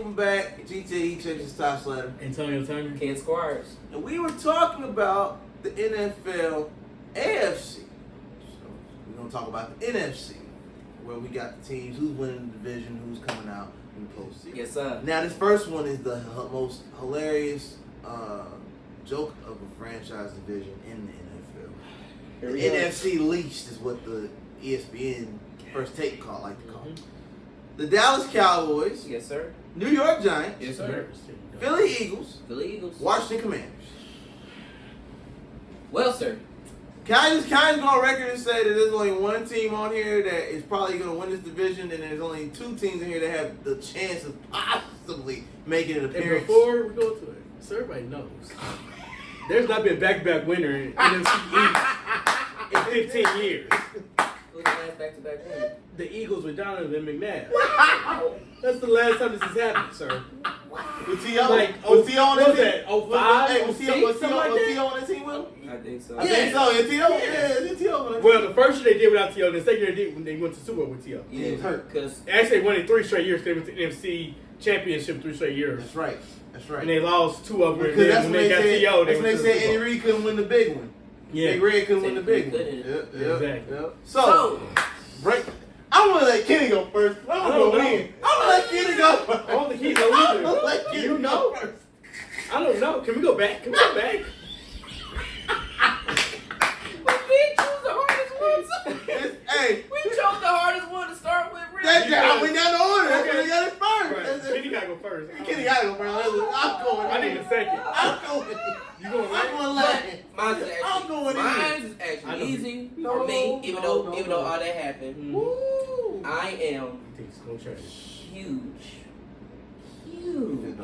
Welcome back. GT Church's Top Slatter. Antonio Turner. Ken Squires. And we were talking about the NFL AFC. So we're going to talk about the NFC, where we got the teams, who's winning the division, who's coming out in the postseason. Yes, sir. Now, this first one is the most hilarious joke of a franchise division in the NFL. The NFC least is what the ESPN First Take like to call it. The Dallas Cowboys. Yes, sir. New York Giants. Yes, sir. Philly Eagles. Philly Eagles. Washington Commanders. Well, sir. Can I just go on record and say that there's only one team on here that is probably going to win this division, and there's only two teams in here that have the chance of possibly making an appearance. And before we go to it, so everybody knows, there's not been a back-to-back winner in NFC East in 15 years. Who's the last back-to-back winner? The Eagles with Donovan McNabb. Wow. That's the last time this has happened, sir. Was T.O. Was T.O. on what was that? that? 05? Was T.O. on that team with him? I think so. I think so. Yeah, T.O. Yeah, T.O. Well, the first year they did without T.O., the second year they did when they went to Super Bowl with T.O. Yeah, he was hurt. Because Actually, they won it 3 straight years. They went to NFC Championship 3 straight years. That's right. And they lost 2 of them. Because that's when when they got said, T.O. that's when they said Andy Reid couldn't win the big one. Yeah. Big Red couldn't win the big one. Couldn't. Exactly. So, break. I want to let Kenny go first. I don't know. I want to let Kenny go first. I don't think he I knows want to let Kenny You go know? first. I don't know. Can we go back? But we chose the hardest ones. Hey. We chose the hardest one to start with, really. I went down the order. That's when they got it first. Right. Kenny gotta go first. Kenny got to go first. I'm going. I need a second. I'm going. You going I'm going last. Mine's is I'm going in. actually easy No, for me, even though no. all that happened. Woo. I am Huge. huge.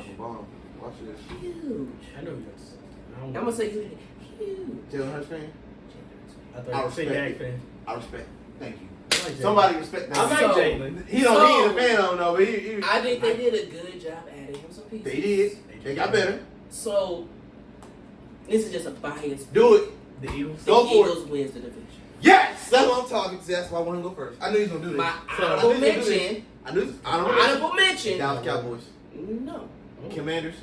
Watch this. Huge. I know you guys. I'm gonna say huge. Jalen Hurts fan? I thought you were saying Dak fan. I respect. Thank you. I like Somebody respect that. I like So- Jalen. He ain't a fan of him though, but he I think they did a good job adding him some pieces. They did. They got better. So this is just a bias. Do it. The Eagles. The Go for Eagles wins the division. Yes! That's what I'm talking to. That's why I want him to go first. I knew he was going to do this. My So- honorable mention. Honorable mention. Dallas Cowboys. No. Commanders.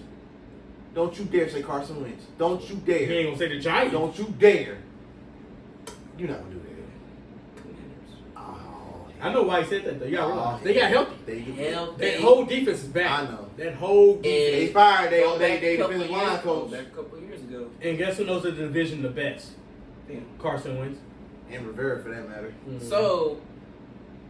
Don't you dare say Carson Wentz. Don't you He dare. ain't gonna say the Giants. Don't you dare. You're not going to do that. Commanders. Oh. I know why he said that though. You gotta realize. They got healthy. Hell, That whole defense is back. I know. That whole defense. They fired Go back they a couple defensive line years- coach. Back a couple of years ago. And guess who knows the division the best? Damn. Carson Wentz. And Rivera for that matter. So,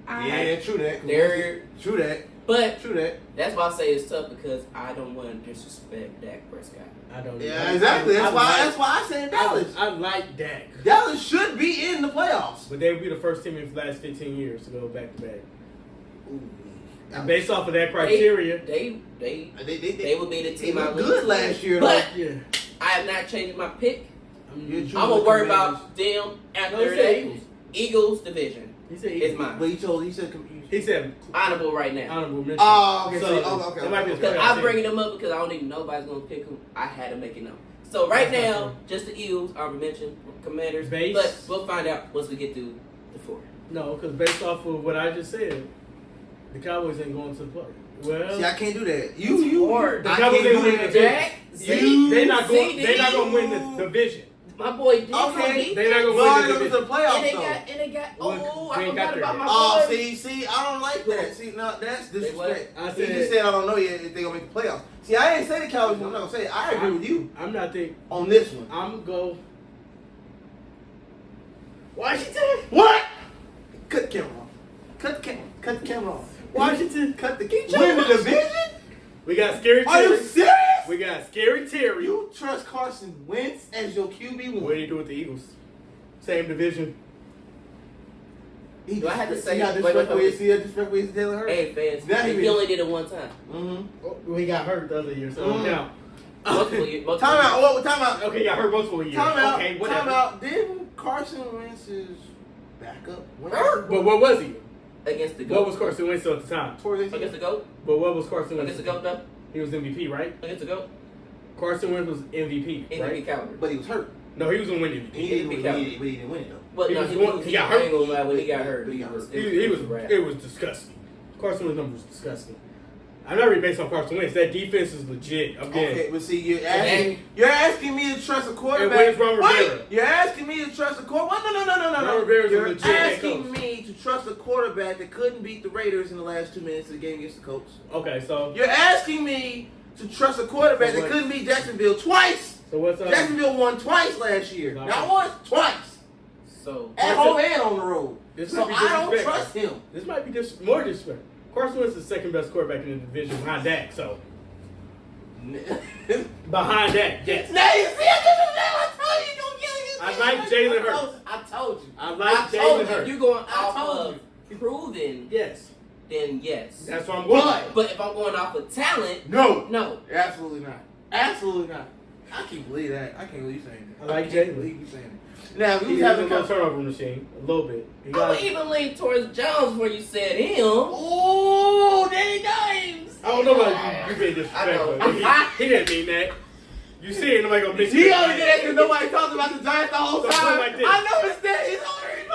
Yeah, true that. They're, True that. but True that. that's why I say it's tough because I don't want to disrespect Dak Prescott. I don't. Yeah, exactly. That's why I said Dallas. I like Dak, Dallas should be in the playoffs. but they would be the first team in the last 15 years to go back to back. Ooh. And based off of that criteria, They would be the They team I looked would good last year. But yeah. I have not changed my pick. You're I'm gonna worry about them after No, he that. said Eagles. Eagles division He said is mine. But he said. He said Honorable right now. honorable mention. Oh, okay. So, Okay. it might be a Because playoff I'm team. bringing them up because I don't even know nobody's gonna pick them. I had to make it known. So right That's not now, true. just the Eagles, honorable mention, Commanders. Base. But we'll find out once we get through the 4. No, because based off of what I just said, the Cowboys ain't going to the play. Well, See, I can't do that. You. hard. The I Cowboys can't ain't do winning that. the Jack, You- they're not going. CD. They're not going to win the division. My boy D. Okay. They're not going Well, to they win go the to the division. playoffs And they though. got. Well, Oh, we I ain't got forgot there about yet. my Oh, boy. see, I don't like that. See, no, that's disrespect. I He said- just said I don't know yet if they gonna make the playoffs. See, I ain't say the Cowboys. I'm not gonna say it. I agree with you I'm not thinking. on this one. I'm go. Washington. What? Cut the camera off. Cut the camera off. Washington. Cut the win the division? We got Scary Are you Terry. serious? We got Scary Terry. You trust Carson Wentz as your QB1? What do you do with the Eagles? Same division. Do I have to say- See how wait, disrespectful wait, he is? See how disrespectul he is to Jalen Hurts? Hey, fans. That He is- only did it one time. Mm-hmm. Well, he got hurt the other year, so now. Multiple years. Time out. Oh, time out. Okay, he got hurt multiple years. Time out. Okay, whatever. Time out. Didn't Carson Wentz's backup win? But what was he? Against the What GOAT. was Carson Wentz at the time? Towards Against the GOAT? But what was Carson Wentz? Against the GOAT, though? He was MVP, right? Against the GOAT? Carson Wentz was MVP, MVP right? caliber. But he was hurt. No, he was gonna win MVP. He didn't win it though. But He no, was he going- he got hurt. I ain't gonna lie, when he got hurt, He he got was, hurt. He was. rap. It was disgusting. Carson Wentz's number was disgusting. I'm not really based on Carson Wentz. That defense is legit. Okay, but see, you're asking me to trust a quarterback. where's Ron Rivera? Wait, you're asking me to trust a quarterback. No. Ron Rivera's a You're legit head asking coach. me to trust a quarterback that couldn't beat the Raiders in the last 2 minutes of the game against the Colts. Okay, so You're asking me to trust a quarterback that couldn't beat Jacksonville twice. So what's up? Jacksonville won twice last year. No. Not once, twice. So At home and on the road. This So might be I don't disrespectful. trust him. This might be more disrespect. Carson Wentz is the second best quarterback in the division behind Dak. So behind Dak, yes. Now you see, I told you don't get it. I like Jalen Hurts. I told you. I like told Jalen you. Hurts. if you're going I off told of proven, Yes, then yes. that's what I'm going. But But if I'm going off of talent, no, no. absolutely not. Absolutely not. I can't believe that. I can't believe you saying that. I like can't Jalen. believe you saying that. Now, if He's we a having a little turnover machine, a little bit. He I got- would even lean towards Jones where you said him. oh, Danny Dimes. I don't know about you being disrespectful. He didn't mean that. You see it, nobody gonna mention He it. only did that because nobody talked about the Giants the whole So time. like this. I know it's that. He's already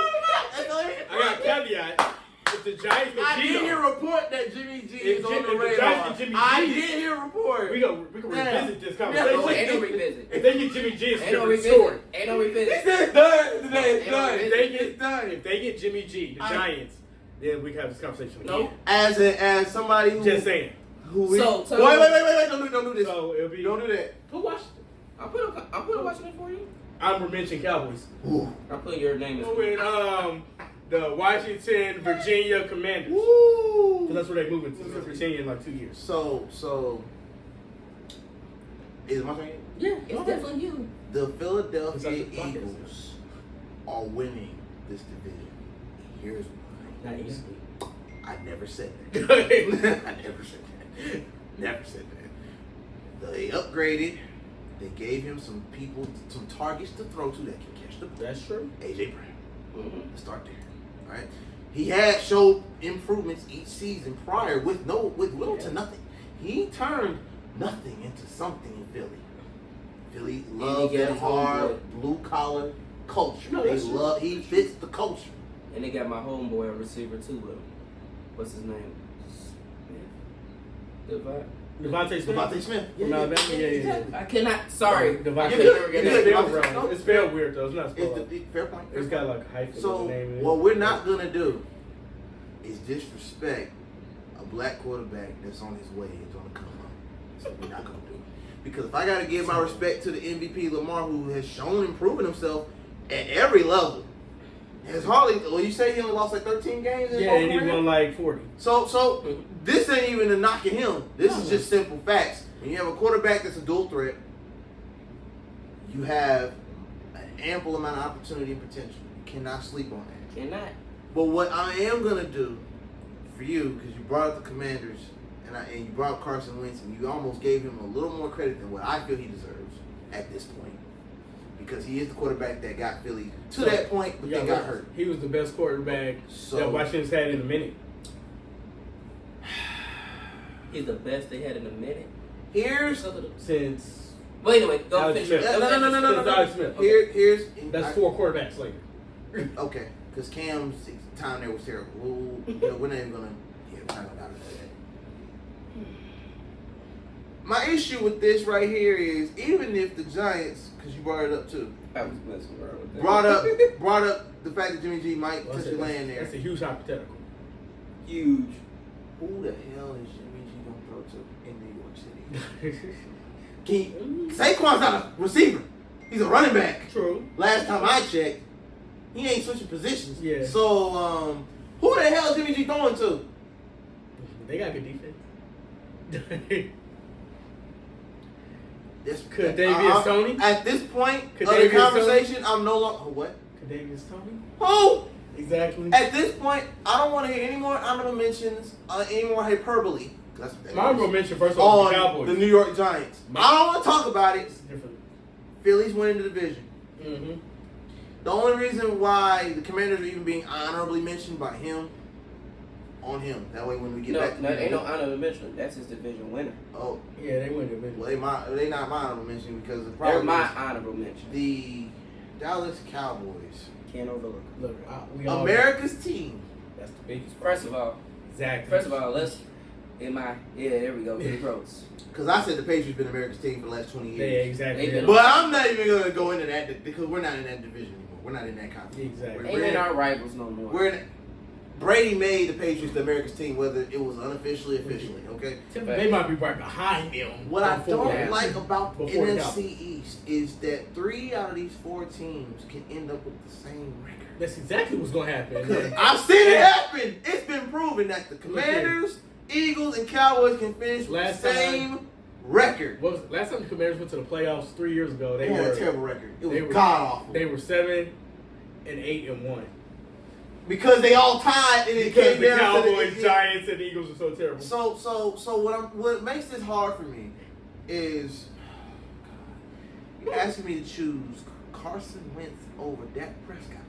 I got a caveat. If the Giants get I did hear Geno, a report that Jimmy G If is on Jim- the if the radar. Giants get Jimmy I G, did hear a report. we can revisit this No, conversation. ain't no revisit. If they get Jimmy G, it's a Ain't no different revisit. story. Ain't no He revisit. said it's done. Today it's Ain't done. no It's done. If they get Jimmy G, the Giants, then we can have this conversation again. Nope. As somebody who Just saying. who So- wait, don't do this. So it'll be. Don't do that. Who watched it? I'm putting watching it for you. Honorable mention Cowboys. I'm putting your name as With the Washington, Virginia Commanders. Woo. Because that's where they move into Virginia in like 2 years. So is it my turn? Yeah, it's definitely you. The Philadelphia It's like the Buccaneers. Eagles are winning this division. Here's why. Not easily. I never said that. I never said that. Never said that. They upgraded. They gave him some targets to throw to that can catch the ball. That's true. AJ Brown. Mm-hmm. Let's start there. All right. He had showed improvements each season prior with little to nothing. He turned nothing into something in Philly. Philly loves he got that his hard homeboy. blue collar culture. No, that's true. He fits the culture. And they got my homeboy a receiver too with him. What's his name? Devontae. Devontae Smith. Devontae Smith. From Alabama? Yeah. I cannot. Sorry. Devontae You Smith. could- It's you spelled could- wrong. It's spelled weird though. It's not It's spelled. the fair point. It's got like a hyphen So in the name. what we're not gonna do is disrespect a black quarterback that's on his way. It's on the come up. That's what we're not gonna do. Because if I gotta give my respect to the MVP Lamar, who has shown improving himself at every level, has hardly. Well, you say he only lost like 13 games. In his Yeah, whole and he career? won like 40. So this ain't even a knock at him. This No. is just simple facts. When you have a quarterback that's a dual threat, you have an ample amount of opportunity and potential. You cannot sleep on that. Cannot. But what I am gonna do for you, because you brought up the Commanders and you brought up Carson Wentz, and you almost gave him a little more credit than what I feel he deserves at this point, because he is the quarterback that got Philly to that point, but then got hurt. He was the best quarterback that Washington's had in a minute. He's the best they had in a minute. Here's Since Wait a minute. Go Alex finish. Smith. Go finish. Since Alex Smith. here's That's 4 quarterbacks later. Okay, because Cam's time there was terrible. We're not even gonna. Yeah, we're not gonna do that. My issue with this right here is, even if the Giants, because you brought it up too, I was messing around with that. brought up the fact that Jimmy G might Well, touch the land there. That's a huge hypothetical. Huge. Who the hell is Jimmy G gonna throw to in New York City? Saquon's not a receiver. He's a running back. True. Last time I checked, he ain't switching positions. Yeah. So, who the hell is Jimmy G throwing to? They got good defense. Could Kadarius Toney? At this point of the Kadarius conversation, I'm no longer. What? Kadarius Toney? Who? Exactly. At this point, I don't want to hear any more honorable mentions, any more hyperbole. That's what that My is. honorable mention first of all On the Cowboys. the New York Giants. I don't want to talk about it. It's different. Philly's winning the division. Mm-hmm. The only reason why the Commanders are even being honorably mentioned by him, on him. That way, when we get back to No, ain't no honorable mention. That's his division winner. Oh, Yeah, they win the division. well, they not my honorable mention because the They're problem my is honorable mention. the Dallas Cowboys, Can't overlook. Look, we all America's team. That's the biggest. First of all, Exactly. let's There we go. Pretty close. Because I said the Patriots been America's team for the last 20 Yeah, years. exactly. They've been But I'm not even going to go into that because we're not in that division anymore. We're not in that conference. Exactly. Ain't in our rivals no more. Brady made the Patriots the America's team, whether it was unofficially, officially. Okay. They might be right behind them. What I don't that. like about the Before NFC East is that 3 out of these 4 teams can end up with the same record. That's exactly what's going to happen. I've seen it happen. It's been proven that the Commanders, Eagles, and Cowboys can finish with the same record. Last time the Commanders went to the playoffs 3 years ago, They had a terrible record. It was were god awful. They were 7-8-1. Because they all tied and it Because came the down Cowboys, to the Giants, and Eagles are so terrible. So what makes this hard for me is you asking me to choose Carson Wentz over Dak Prescott.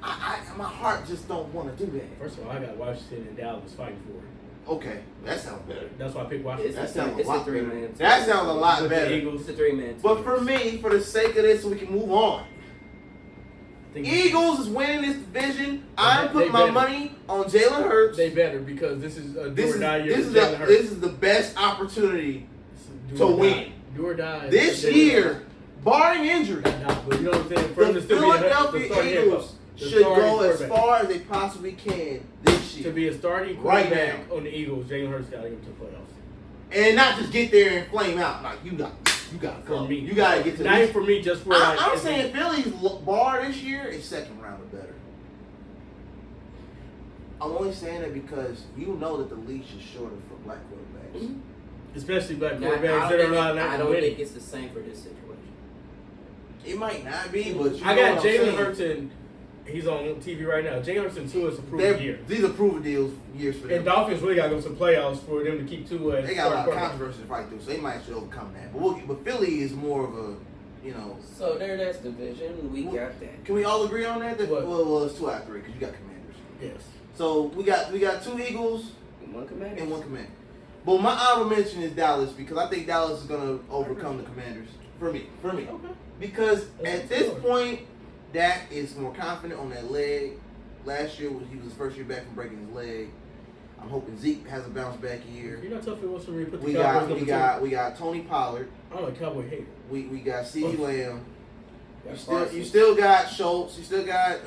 My heart just don't want to do that. First of all, I got Washington and Dallas fighting for it. Okay, that sounds better. That's why I picked Washington. That sounds a It's a lot better. 3-man. That sounds a lot better. Eagles. It's a 3-man. But for me, for the sake of this, so we can move on. Eagles is winning this division. I'm putting my money on Jalen Hurts. They better because this is a do or die year. This is the best opportunity to win. Do or die. This year, barring injury, But you know what I'm saying? For the Philadelphia Eagles should go as far as they possibly can this year. To be a starting quarterback on the Eagles, Jalen Hurts got to get to the playoffs. And not just get there and flame out. Like, you got to For me. You got to get to not even for me, just for I'm saying Philly's bar this year is second round or better. I'm only saying that because you know that the leash is shorter for black quarterbacks. Mm-hmm. Especially black quarterbacks that are not I don't think it's the same for this situation. It might not be, but I got Jalen Hurts and he's on TV right now. Jalen Hurts and Tua is a proven year. These are proven years for them. And Dolphins really got to go to the playoffs for them to keep Tua. They got a lot of controversy to fight through, so they might actually overcome that. But Philly is more of a, So that's division. We got that. Can we all agree on that? Well, it's 2 out of 3 because you got Commanders. Yes. So we got 2 Eagles And 1 Commander. and 1 Commander. But my honorable mention is Dallas because I think Dallas is going to overcome the Commanders. For me. Okay. Because at this point, Dak is more confident on that leg. Last year he was his first year back from breaking his leg. I'm hoping Zeke has a bounce back year. You're not tough if wants to put the we got Tony Pollard. I'm a Cowboy hater. We got CeeDee Lamb. You still got Schultz. You still got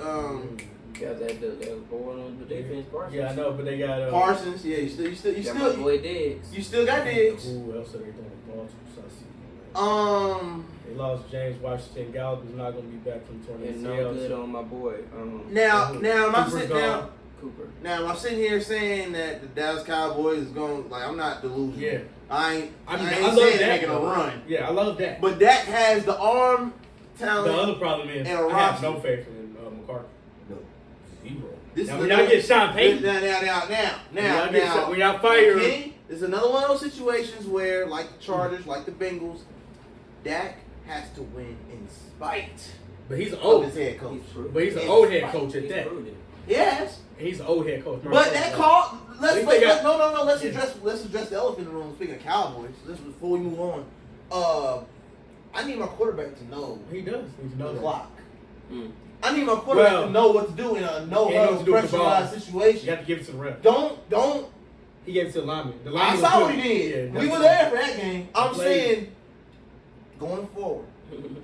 Yeah, that boy on the defense, Parsons. Yeah, I know, but they got Parsons. Yeah, you still my boy Diggs. You still got Diggs. Who else are they doing? They lost James Washington. Gallup is not going to be back from torn And no ACL. good on my boy. Now Cooper. Now I'm sitting here saying that the Dallas Cowboys is going I'm not delusional. Yeah. I ain't love saying that making a run. Yeah, I love that. But Dak has the arm talent. The other problem is and I have no faith in McCarthy. No. Zero. Now, when y'all get Sean Payton. Now. When y'all fire King, it's another one of those situations where, like the Chargers, like the Bengals, Dak has to win in spite but he's of old. his head coach. But he's an old head coach at that. Yes. He's an old head coach. But that call. Let's address the elephant in the room. Speaking of Cowboys, before we move on, I need my quarterback to know. He does need to know the that. clock. Mm. I need my quarterback to know what to do in a no-huddle pressurized situation. You have to give it to the ref. Don't. He gave it to the lineman. I saw what he did. Yeah, we were there for that game. I'm saying, going forward.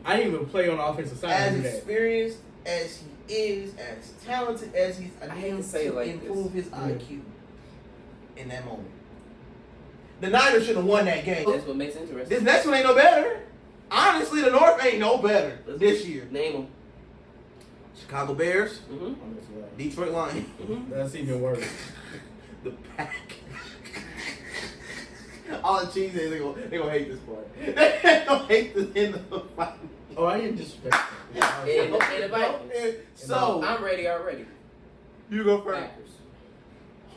I didn't even play on the offensive side. As experienced as he is, as talented as he's, I need to improve his IQ in that moment. The Niners should have won that game. That's what makes it interesting. This next one ain't no better. Honestly, the North ain't no better this year. Name them. Chicago Bears, Mm-hmm. Detroit Lions. Mm-hmm. That's even worse. The Pack. All the cheeseheads, they gonna hate this part. They gonna hate this in the fight. Oh, I didn't disrespect him. And the Vikings. So I'm ready already. You go first. Packers.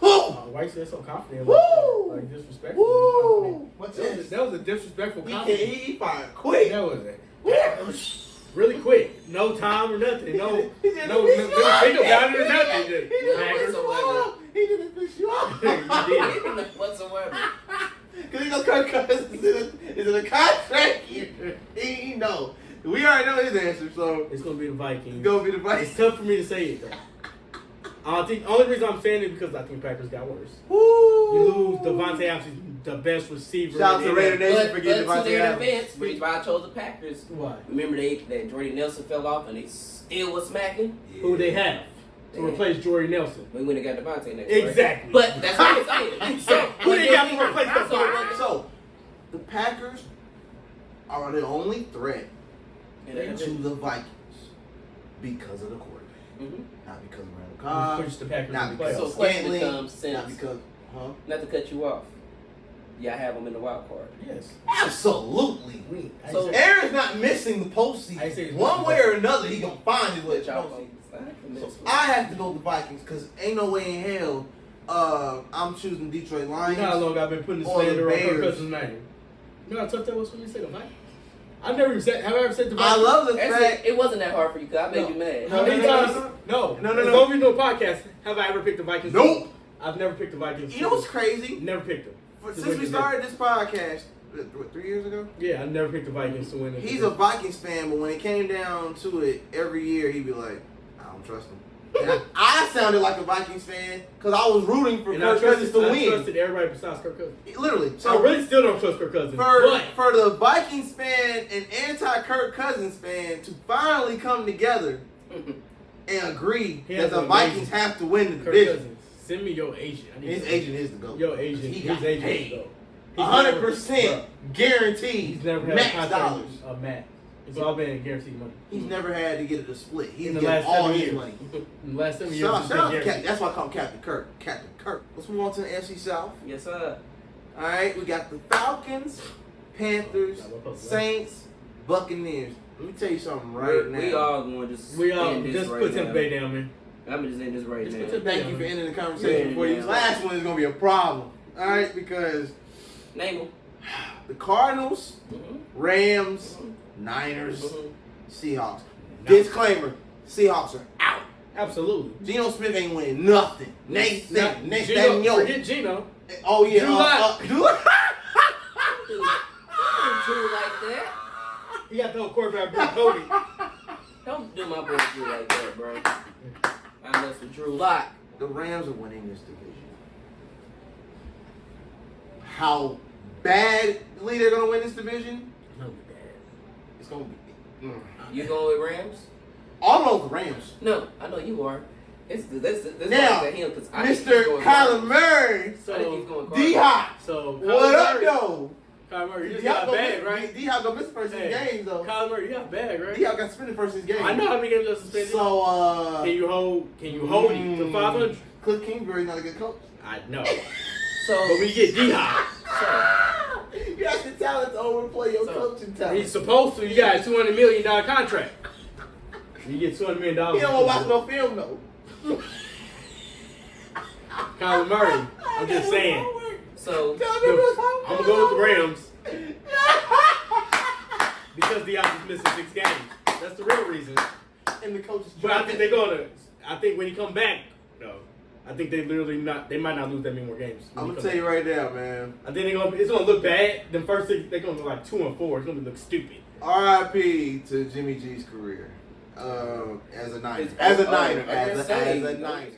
Woo! Why said so confident? Woo! Like disrespectful. Woo! What's this? That was a disrespectful He comment. he fired quick. That was it. Really quick. No time or nothing. No think about it or nothing. He didn't fish you off. Whatsoever. Because he knows Kirk Cousins is in a contract year. He know. We already know his answer, so it's gonna be the Vikings. It's gonna be the Vikings. It's tough for me to say it though. I think only reason I'm saying it because I think Packers got worse. Woo! You lose Devontae Adams, the best receiver. Shout out to Raider Nation for But getting to Devontae their Adams. defense, the reason why I chose the Packers. Why? Remember that Jordy Nelson fell off and they still was smacking? Who they have to Yeah. replace Jordy Nelson? We went and got Devontae next year. Exactly. But that's what I'm saying. So, Who they got to replace the so, So, the Packers are the only threat to the Vikings because of the quarterback. Mm-hmm. Not because of Randall Who Cobb. pushed the Packers Not in the because playoffs? So of question Scantling. becomes since, Not because, not to cut you off, yeah, I have them in the wild card. Yes. Absolutely. So- Aaron's not missing the I say postseason. it's One missing way or another, he gonna find his way to the Y'all postseason. gonna- So I have to go with the Vikings because ain't no way in hell I'm choosing Detroit You Lions. know how long I've been putting the Or the slander on Kirk Bears. Cousins' name? You know how tough that was for me to say the Vikings? I've never even said. Have I ever said the I Vikings? love the fact. Actually, it wasn't that hard for you because I made No. you mad. How many times? No. No. As long as we do a podcast, have I ever picked the Vikings? Nope. I've never picked the Vikings. You know what's crazy? Never picked them. Since we started this podcast, what, 3 years ago? Yeah, I never picked the Vikings to win. the He's a Vikings fan, but when it came down to it, every year he'd be like, I don't trust him. And I sounded like a Vikings fan because I was rooting for And I Kirk Cousins to I win. trusted everybody besides Kirk Cousins. Literally. So I really still don't trust Kirk Cousins. But For the Vikings fan and anti-Kirk Cousins fan to finally come together and agree He that has the an Vikings amazing- have to win the Kirk division. Cousins, send me your agent. I need His to- agent is the GOAT. Your agent. He His got agent paid. is though. 100% guaranteed. He's never had a max contract dollars. of Matt. It's all been guaranteed money. He's never had to get it a split. He's In the getting last all 7 his years. money. In the last 7 years, Shout it's out been to guaranteed. Captain. That's why I call him Captain Kirk. Captain Kirk. Let's move on to the NFC South. Yes, sir. All right, we got the Falcons, Panthers, Saints, Buccaneers. Let me tell you something right now. We all going to just We all end this just right put now. Tampa Bay down, man. I'm just end this right Just now. put Thank you for ending the conversation Yeah, for you. yeah. This last one is going to be a problem. All right, because Name them. the Cardinals, Mm-hmm. Rams, Niners, Mm-hmm. Seahawks. No. Disclaimer, Seahawks are out. Absolutely. Geno Smith ain't winning nothing. Next Gino, thing, forget Gino. Oh, yeah. Drew Lock. Drew- Dude, don't do like that. He got the whole quarterback, Drew Cody. Don't do my boy Drew like that, bro. I mess with Drew Lock. The Rams are winning this division. How badly they're going to win this division? It's going to be. You going with Rams? I'm going with the Rams. No, I know you are. This Now, him because I think he's Mr. going Kyler Cardinals. Murray, I think he's So, going D Cardinals. Hop. so What up, Murray, though? Kyler Murray, you just D-Hop got a bag, right? D Hop gonna miss the first Hey, six games though. Kyler Murray, you got a bag, right? D Hop got suspended first six games. I know how many games you suspended. So Can you hold it to 500? Cliff Kingsbury's not a good coach. I know. So, But we get D-Hop. You got the talent to overplay your So, coaching talent. He's supposed to. You got a $200 million contract. You get $200 million. He don't want to watch no film though. Kyler Murray. I'm just saying. so I'm going to go with the Rams because D-Hop is missing 6 games. That's the real reason. And the coach is But I think they're going to. I think when he come back, no. I think they literally not. They might not lose that many more games. I'm gonna tell you right now, man. I think it's gonna look bad. The first 6, they're gonna look like 2 and 4. It's gonna look stupid. R.I.P. to Jimmy G's career as a Niner. It's- As a oh, Niner. I As didn't say. a Niner.